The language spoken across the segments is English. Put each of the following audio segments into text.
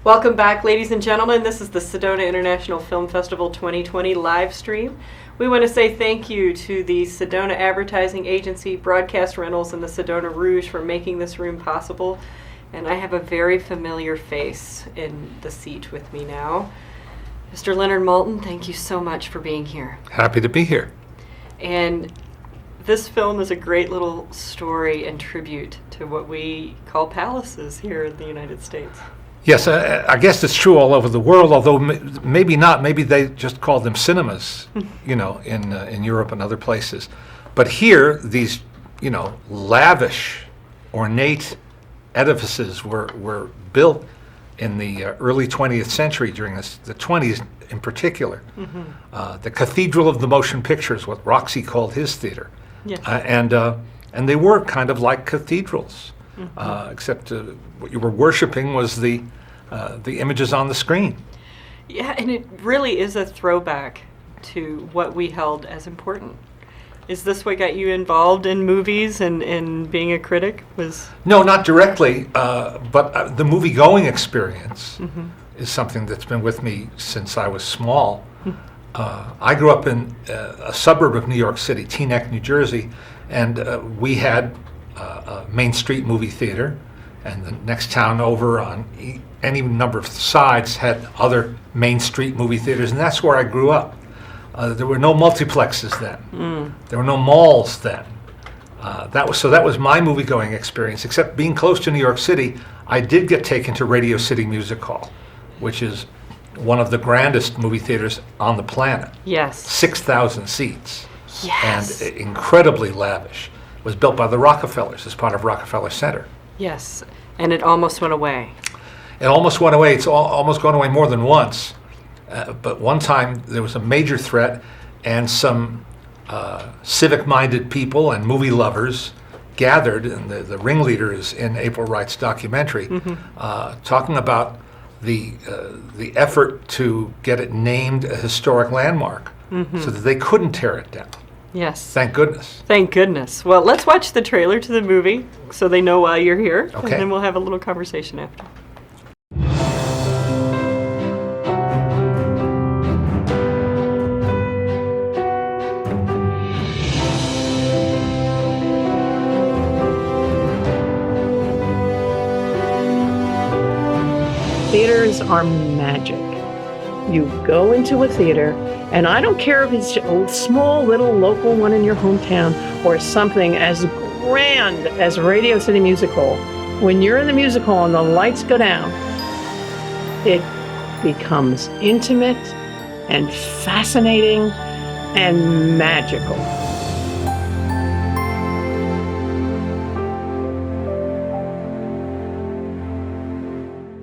Welcome back, ladies and gentlemen. This is the Sedona International Film Festival 2020 live stream. We want to say thank you to the Sedona Advertising Agency, Broadcast Rentals, and the Sedona Rouge for making this room possible. And I have a very familiar face in the seat with me now. Mr. Leonard Maltin, thank you so much for being here. Happy to be here. And this film is a great little story and tribute to what we call palaces here in the United States. Yes, I guess it's true all over the world, although maybe not. Maybe they just call them cinemas, in Europe and other places. But here, these, lavish, ornate edifices were built in the early 20th century, during the 20s in particular. Mm-hmm. The Cathedral of the Motion Pictures, what Roxy called his theater. Yes. And they were kind of like cathedrals. Mm-hmm. Except what you were worshiping was the images on the screen. Yeah, and it really is a throwback to what we held as important. Is this what got you involved in movies and being a critic? No, not directly, but the movie-going experience is something that's been with me since I was small. I grew up in a suburb of New York City, Teaneck, New Jersey, and we had a Main Street movie theater, and the next town over on any number of sides had other Main Street movie theaters, and that's where I grew up. There were no multiplexes then. There were no malls then. That was my movie-going experience. Except being close to New York City, I did get taken to Radio City Music Hall, which is one of the grandest movie theaters on the planet. Yes. 6,000 seats. Yes. And incredibly lavish. It was built by the Rockefellers as part of Rockefeller Center. Yes, and it almost went away. It almost went away. It's almost gone away more than once. But one time there was a major threat, and some civic-minded people and movie lovers gathered, and the ringleader is in April Wright's documentary, talking about the effort to get it named a historic landmark so that they couldn't tear it down. Yes. Thank goodness. Thank goodness. Well, let's watch the trailer to the movie so they know why you're here, and then we'll have a little conversation after. Theaters are magic. You go into a theater, and I don't care if it's a small little local one in your hometown or something as grand as Radio City Music Hall. When you're in the music hall and the lights go down, it becomes intimate and fascinating and magical.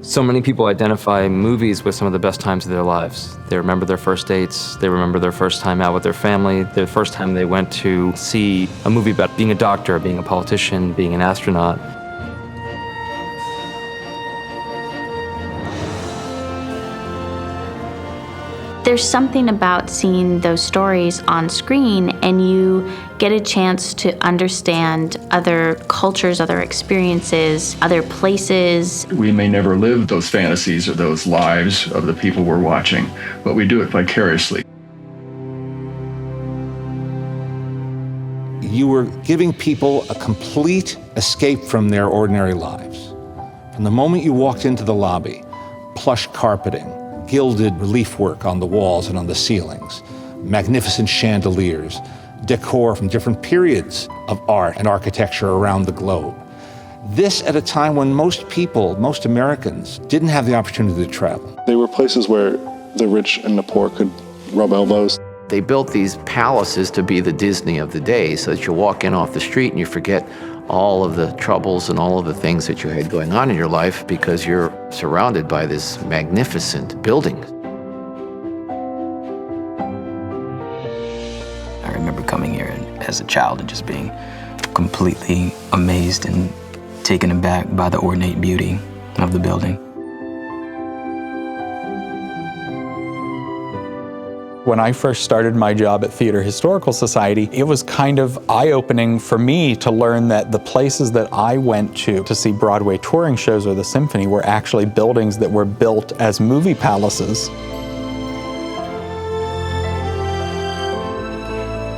So many people identify movies with some of the best times of their lives. They remember their first dates, they remember their first time out with their family, the first time they went to see a movie about being a doctor, being a politician, being an astronaut. There's something about seeing those stories on screen, and you get a chance to understand other cultures, other experiences, other places. We may never live those fantasies or those lives of the people we're watching, but we do it vicariously. You were giving people a complete escape from their ordinary lives. From the moment you walked into the lobby, plush carpeting, gilded relief work on the walls and on the ceilings, magnificent chandeliers, decor from different periods of art and architecture around the globe. This at a time when most people, most Americans, didn't have the opportunity to travel. They were places where the rich and the poor could rub elbows. They built these palaces to be the Disney of the day, so that you walk in off the street and you forget all of the troubles and all of the things that you had going on in your life because you're surrounded by this magnificent building. I remember coming here as a child and just being completely amazed and taken aback by the ornate beauty of the building. When I first started my job at Theater Historical Society, it was kind of eye-opening for me to learn that the places that I went to see Broadway touring shows or the symphony were actually buildings that were built as movie palaces.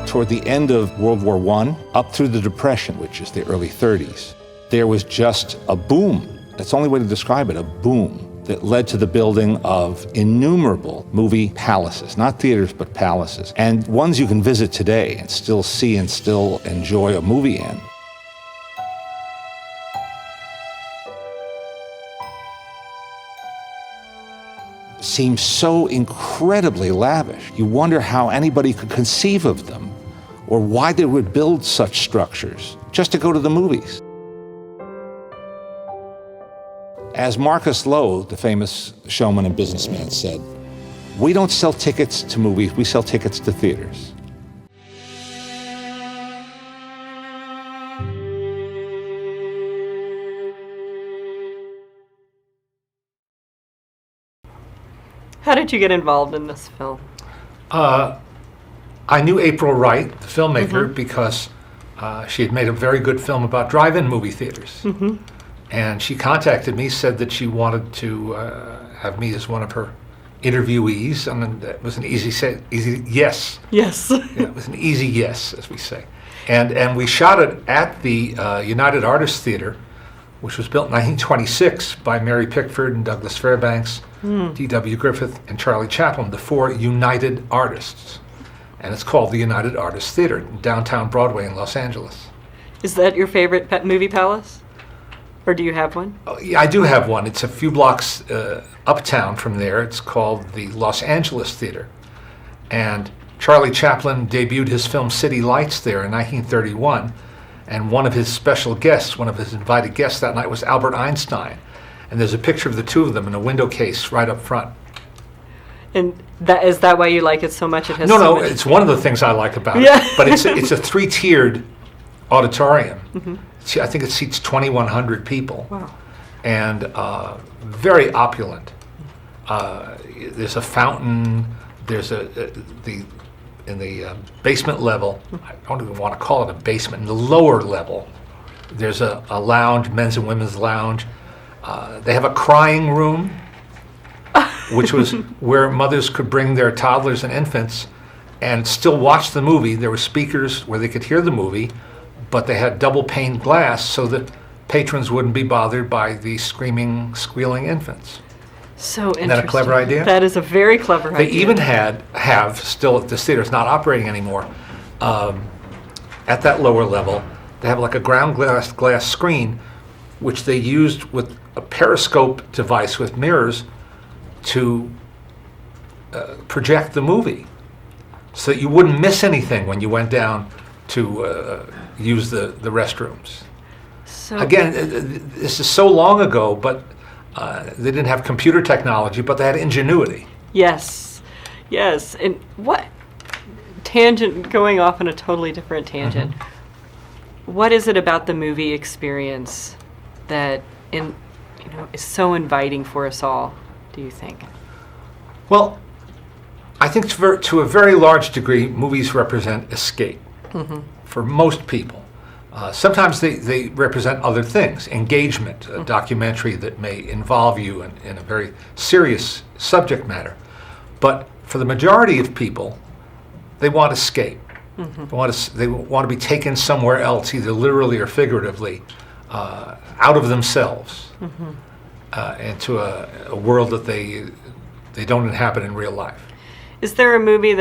Toward the end of World War I, up through the Depression, which is the early 30s, there was just a boom. That's the only way to describe it, a boom, that led to the building of innumerable movie palaces, not theaters, but palaces, and ones you can visit today and still see and still enjoy a movie in. Seems so incredibly lavish. You wonder how anybody could conceive of them, or why they would build such structures just to go to the movies. As Marcus Lowe, the famous showman and businessman, said, "We don't sell tickets to movies, we sell tickets to theaters." How did you get involved in this film? I knew April Wright, the filmmaker, because she had made a very good film about drive-in movie theaters. And she contacted me, said that she wanted to have me as one of her interviewees, and it was an easy yes. Yes. Yeah, it was an easy yes, as we say. And we shot it at the United Artists Theater, which was built in 1926 by Mary Pickford and Douglas Fairbanks, D.W. Griffith, and Charlie Chaplin, the four United Artists. And it's called the United Artists Theater in downtown Broadway in Los Angeles. Is that your favorite movie palace? Or do you have one? Oh, yeah, I do have one. It's a few blocks uptown from there. It's called the Los Angeles Theater. And Charlie Chaplin debuted his film City Lights there in 1931. And one of his special guests, one of his invited guests that night was Albert Einstein. And there's a picture of the two of them in a window case right up front. And is that why you like it so much? It has No, it's one of the things I like about it. But it's a three-tiered auditorium. I think it seats 2,100 people. Wow. And very opulent. There's a fountain. There's in the basement level, I don't even want to call it a basement, in the lower level, there's a lounge, men's and women's lounge. They have a crying room, which was where mothers could bring their toddlers and infants and still watch the movie. There were speakers where they could hear the movie, but they had double paned glass so that patrons wouldn't be bothered by the screaming, squealing infants. So interesting. Isn't that a clever idea? That is a very clever idea. They even have still at this theater, it's not operating anymore, at that lower level, they have like a ground glass screen, which they used with a periscope device with mirrors to project the movie, so that you wouldn't miss anything when you went down to use the restrooms. So again, this is so long ago, but they didn't have computer technology, but they had ingenuity. Yes. And what tangent, going off on a totally different tangent, what is it about the movie experience that is so inviting for us all, do you think? Well, I think to a very large degree, movies represent escape for most people. Sometimes they represent other things, engagement, a documentary that may involve you in a very serious subject matter. But for the majority of people, they want escape. They want to be taken somewhere else, either literally or figuratively, out of themselves, into a world that they don't inhabit in real life. Is there a movie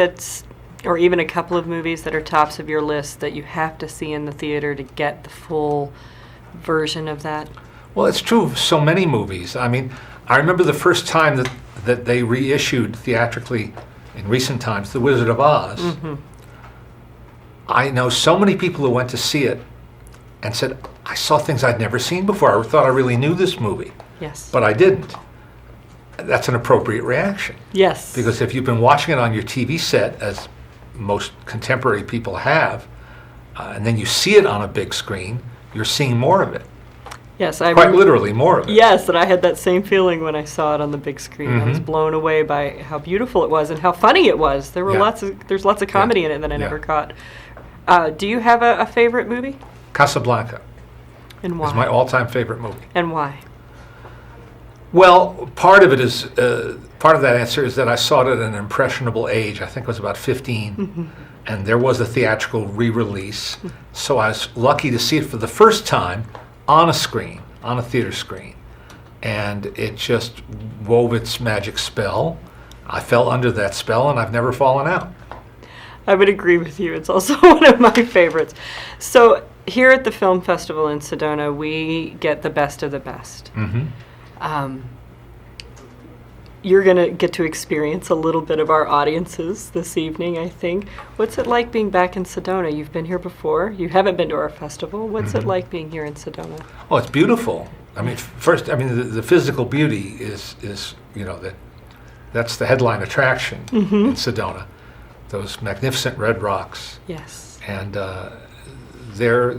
or even a couple of movies that are tops of your list that you have to see in the theater to get the full version of that? Well, it's true of so many movies. I mean, I remember the first time that they reissued theatrically in recent times, The Wizard of Oz. I know so many people who went to see it and said, I saw things I'd never seen before. I thought I really knew this movie. Yes. But I didn't. That's an appropriate reaction. Yes. Because if you've been watching it on your TV set, as most contemporary people have, and then you see it on a big screen, you're seeing more of it. Yes, I quite literally more of it. Yes, and I had that same feeling when I saw it on the big screen. I was blown away by how beautiful it was and how funny it was. There were there's lots of comedy in it that I never caught. Do you have a favorite movie? Casablanca And why? is my all-time favorite movie. And why? Well, part of it is part of that answer is that I saw it at an impressionable age. I think I was about 15, and there was a theatrical re-release. So I was lucky to see it for the first time on a screen, on a theater screen, and it just wove its magic spell. I fell under that spell, and I've never fallen out. I would agree with you. It's also one of my favorites. So here at the Film Festival in Sedona, we get the best of the best. You're going to get to experience a little bit of our audiences this evening, I think. What's it like being back in Sedona? You've been here before. You haven't been to our festival. What's it like being here in Sedona? Oh, it's beautiful. I mean, first, I mean, the physical beauty is that's the headline attraction in Sedona. Those magnificent red rocks. Yes. And they're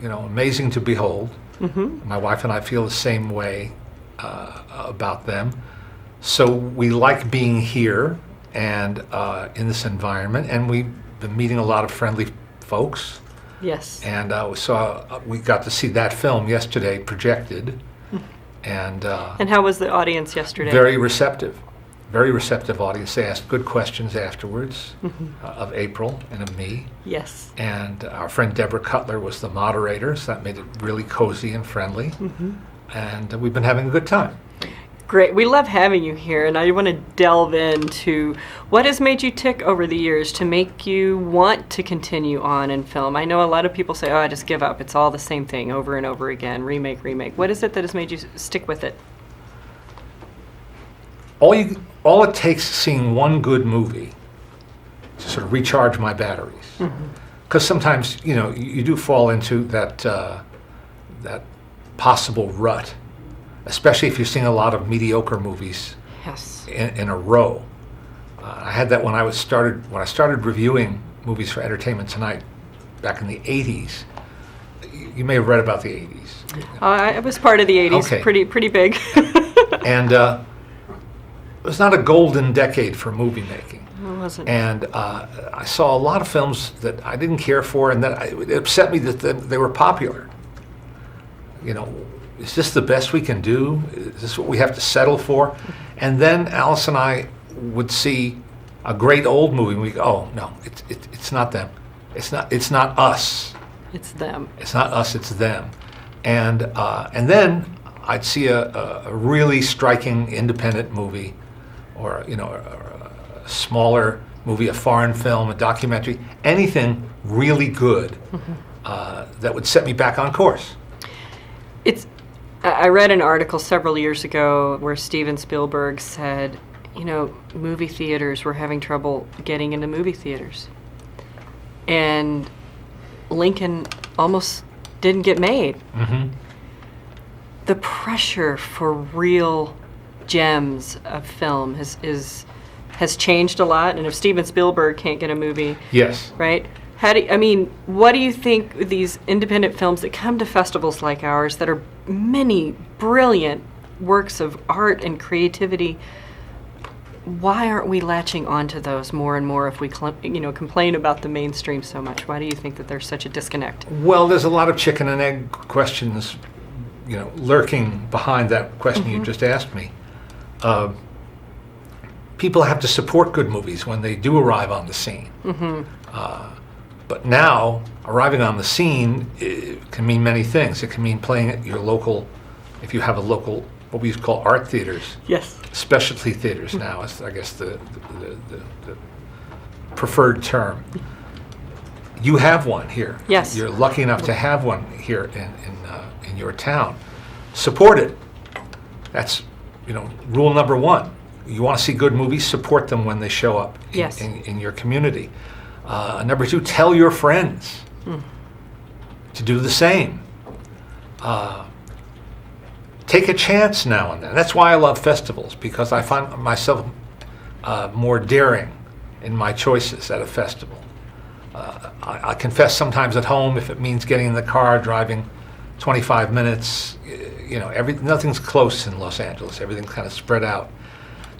amazing to behold. My wife and I feel the same way about them. So we like being here and in this environment, and we've been meeting a lot of friendly folks. Yes. And we got to see that film yesterday projected, and how was the audience yesterday? very receptive audience. They asked good questions afterwards of April and of me. Yes. And our friend Deborah Cutler was the moderator, so that made it really cozy and friendly. And we've been having a good time. Great. We love having you here, and I want to delve into what has made you tick over the years to make you want to continue on in film. I know a lot of people say, oh, I just give up. It's all the same thing over and over again, remake. What is it that has made you stick with it? All it takes is seeing one good movie to sort of recharge my batteries. Because sometimes, you do fall into that possible rut, especially if you're seeing a lot of mediocre movies in a row. I had that when I started reviewing movies for Entertainment Tonight back in the 80s. You may have read about the 80s. I was part of the 80s, Okay. pretty big. And it was not a golden decade for movie making. It wasn't. And I saw a lot of films that I didn't care for, and that it upset me that they were popular. Is this the best we can do? Is this what we have to settle for? And then Alice and I would see a great old movie, and we go, oh, no, it's not them. It's not us. It's them. It's not us, it's them. And then I'd see a really striking independent movie, or a smaller movie, a foreign film, a documentary, anything really good that would set me back on course. I read an article several years ago where Steven Spielberg said, movie theaters were having trouble getting into movie theaters. And Lincoln almost didn't get made. The pressure for real gems of film has changed a lot. And if Steven Spielberg can't get a movie, Yes. right? What do you think these independent films that come to festivals like ours that are many brilliant works of art and creativity, why aren't we latching onto those more and more if we complain about the mainstream so much? Why do you think that there's such a disconnect? Well, there's a lot of chicken and egg questions, lurking behind that question you just asked me. People have to support good movies when they do arrive on the scene. But now, arriving on the scene can mean many things. It can mean playing at your local, if you have a local, what we used to call art theaters. Yes. Specialty theaters now is, I guess, the preferred term. You have one here. Yes. You're lucky enough to have one here in your town. Support it. That's, rule number one. You want to see good movies, support them when they show up in your community. Number two, tell your friends to do the same. Take a chance now and then. That's why I love festivals, because I find myself more daring in my choices at a festival. I confess sometimes at home, if it means getting in the car, driving 25 minutes, nothing's close in Los Angeles. Everything's kind of spread out.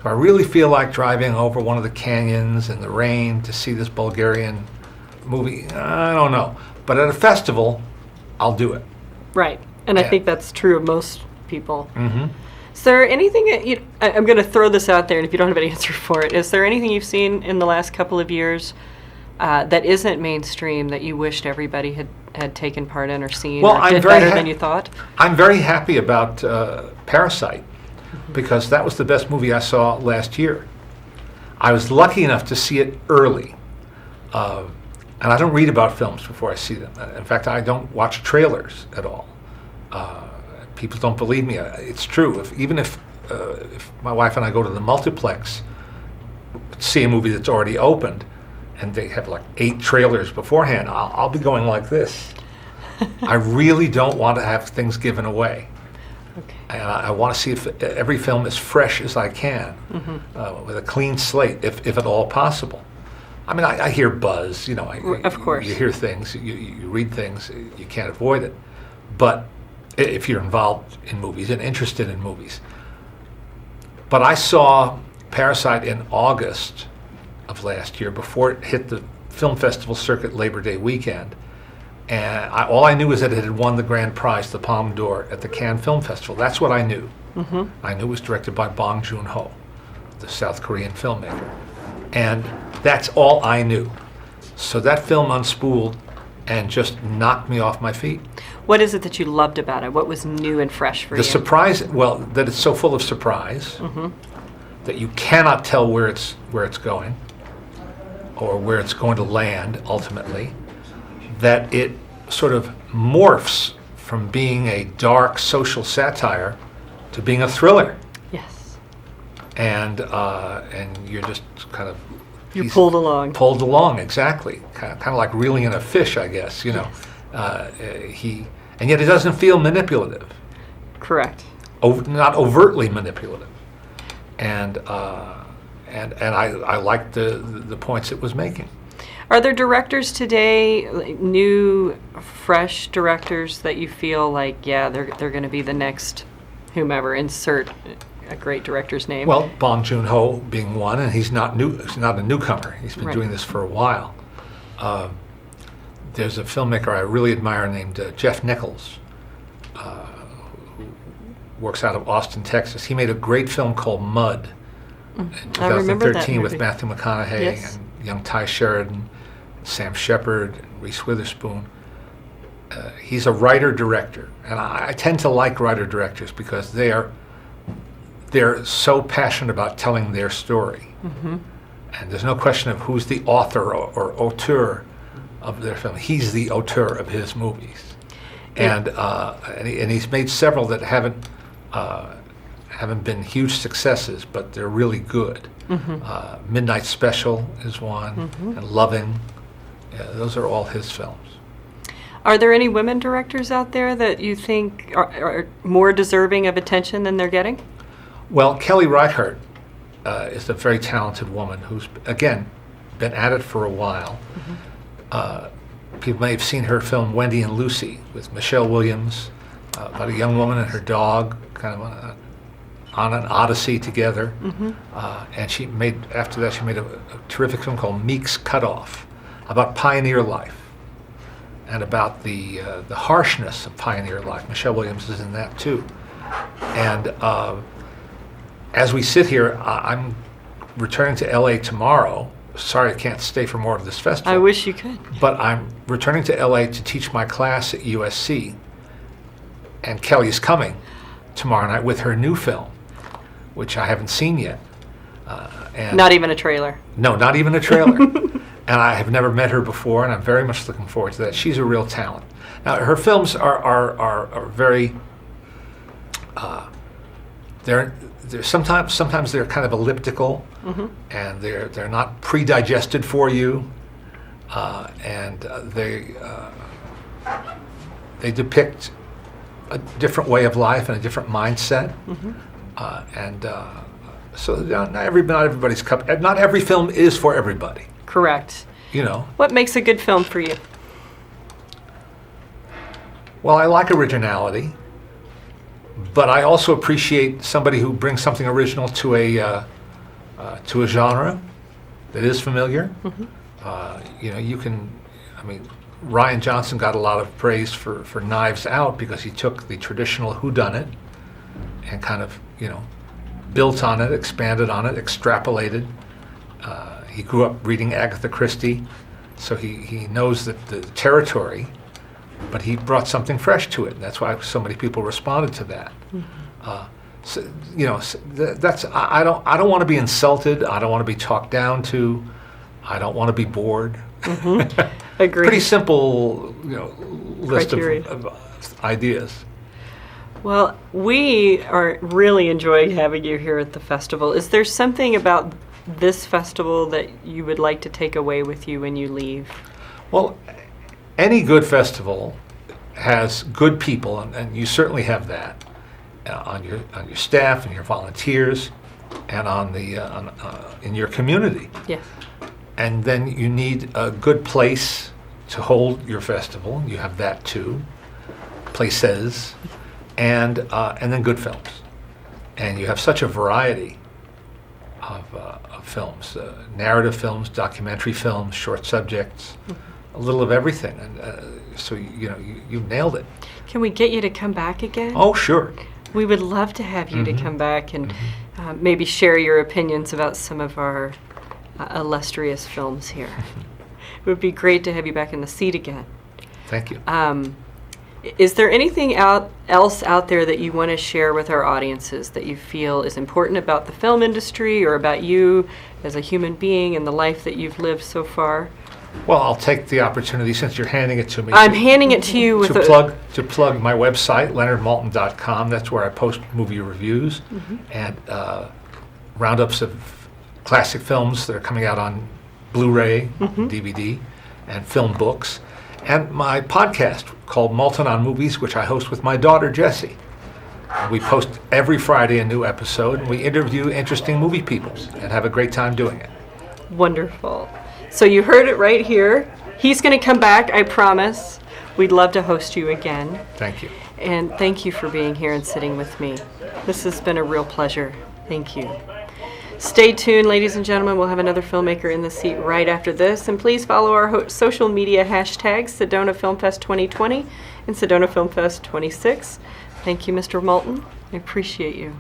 So I really feel like driving over one of the canyons in the rain to see this Bulgarian movie. I don't know. But at a festival, I'll do it. Right. And I Yeah. think that's true of most people. Mm-hmm. Is there anything, I'm going to throw this out there, and if you don't have an answer for it, is there anything you've seen in the last couple of years that isn't mainstream that you wished everybody had taken part in or seen Well, or I'm did very better than you thought? I'm very happy about Parasite, because that was the best movie I saw last year. I was lucky enough to see it early. And I don't read about films before I see them. In fact, I don't watch trailers at all. People don't believe me. It's true. Even if my wife and I go to the multiplex, see a movie that's already opened, and they have like 8 trailers beforehand, I'll be going like this. I really don't want to have things given away. Okay. And I want to see if every film as fresh as I can, with a clean slate, if at all possible. I mean, I hear buzz, Of course. You hear things, you read things, you can't avoid it. But if you're involved in movies and interested in movies. But I saw Parasite in August of last year, before it hit the film festival circuit Labor Day weekend. And all I knew was that it had won the grand prize, the Palme d'Or, at the Cannes Film Festival. That's what I knew. Mm-hmm. I knew it was directed by Bong Joon-ho, the South Korean filmmaker. And that's all I knew. So that film unspooled and just knocked me off my feet. What is it that you loved about it? What was new and fresh for you? The surprise, well, that it's so full of surprise, that you cannot tell where it's going, or where it's going to land ultimately, that it sort of morphs from being a dark social satire to being a thriller. Yes. And you're just kind of... You're pulled along. Pulled along, exactly. Kind of like reeling in a fish, I guess, Yes. And yet it doesn't feel manipulative. Correct. Not overtly manipulative. And I liked the points it was making. Are there directors today, like, new, fresh directors that you feel like, yeah, they're going to be the next whomever, insert a great director's name? Well, Bong Joon-ho being one, and he's not new. He's not a newcomer. He's been Right. doing this for a while. There's a filmmaker I really admire named Jeff Nichols, who works out of Austin, Texas. He made a great film called Mud in I remember that 2013 with movie. Matthew McConaughey Yes. and young Ty Sheridan, Sam Shepard, and Reese Witherspoon. He's a writer-director, and I tend to like writer-directors because they're so passionate about telling their story. And there's no question of who's the author or auteur of their film. He's the auteur of his movies. And he's made several that haven't been huge successes, but they're really good. Midnight Special is one, and Loving. Yeah, those are all his films. Are there any women directors out there that you think are more deserving of attention than they're getting? Well, Kelly Reichardt is a very talented woman who's, again, been at it for a while. People may have seen her film Wendy and Lucy with Michelle Williams, about a young woman and her dog, kind of on an odyssey together. And after that she made a terrific film called Meek's Cutoff, about pioneer life and about the harshness of pioneer life. Michelle Williams is in that too. And as we sit here, I'm returning to LA tomorrow. Sorry I can't stay for more of this festival. I wish you could. But I'm returning to LA to teach my class at USC. And Kelly's coming tomorrow night with her new film, which I haven't seen yet. And Not even a trailer. No, not even a trailer. And I have never met her before, and I'm very much looking forward to that. She's a real talent. Now, her films are very... They're sometimes they're kind of elliptical, and they're not pre-digested for you, and they depict a different way of life and a different mindset, so not everybody's cup. Not every film is for everybody. Correct. You know. What makes a good film for you? Well, I like originality, but I also appreciate somebody who brings something original to a genre that is familiar. You can, Rian Johnson got a lot of praise for Knives Out because he took the traditional whodunit and kind of, built on it, expanded on it, extrapolated. He grew up reading Agatha Christie, so he knows the territory, but he brought something fresh to it. That's why so many people responded to that. That's I don't want to be insulted. I don't want to be talked down to. I don't want to be bored. Agreed. Pretty simple, list of ideas. Well, we are really enjoying having you here at the festival. Is there something about this festival that you would like to take away with you when you leave? Well, any good festival has good people, and you certainly have that on your staff and your volunteers, and in your community. Yes. And then you need a good place to hold your festival. You have that too, places, and then good films. And you have such a variety of films, narrative films, documentary films, short subjects, a little of everything. And so you nailed it. Can we get you to come back again? Oh, sure. We would love to have you to come back and maybe share your opinions about some of our illustrious films here. It would be great to have you back in the seat again. Thank you. Is there anything else out there that you want to share with our audiences that you feel is important about the film industry or about you as a human being and the life that you've lived so far? Well, I'll take the opportunity, since you're handing it to me. I'm handing it to you with to plug my website, leonardmaltin.com. That's where I post movie reviews and roundups of classic films that are coming out on Blu-ray, DVD, and film books. And my podcast called Maltin on Movies, which I host with my daughter, Jessie. We post every Friday a new episode, and we interview interesting movie people and have a great time doing it. Wonderful. So you heard it right here. He's going to come back, I promise. We'd love to host you again. Thank you. And thank you for being here and sitting with me. This has been a real pleasure. Thank you. Stay tuned, ladies and gentlemen. We'll have another filmmaker in the seat right after this. And please follow our social media hashtags, Sedona Film Fest 2020 and Sedona Film Fest 26. Thank you, Mr. Maltin. I appreciate you.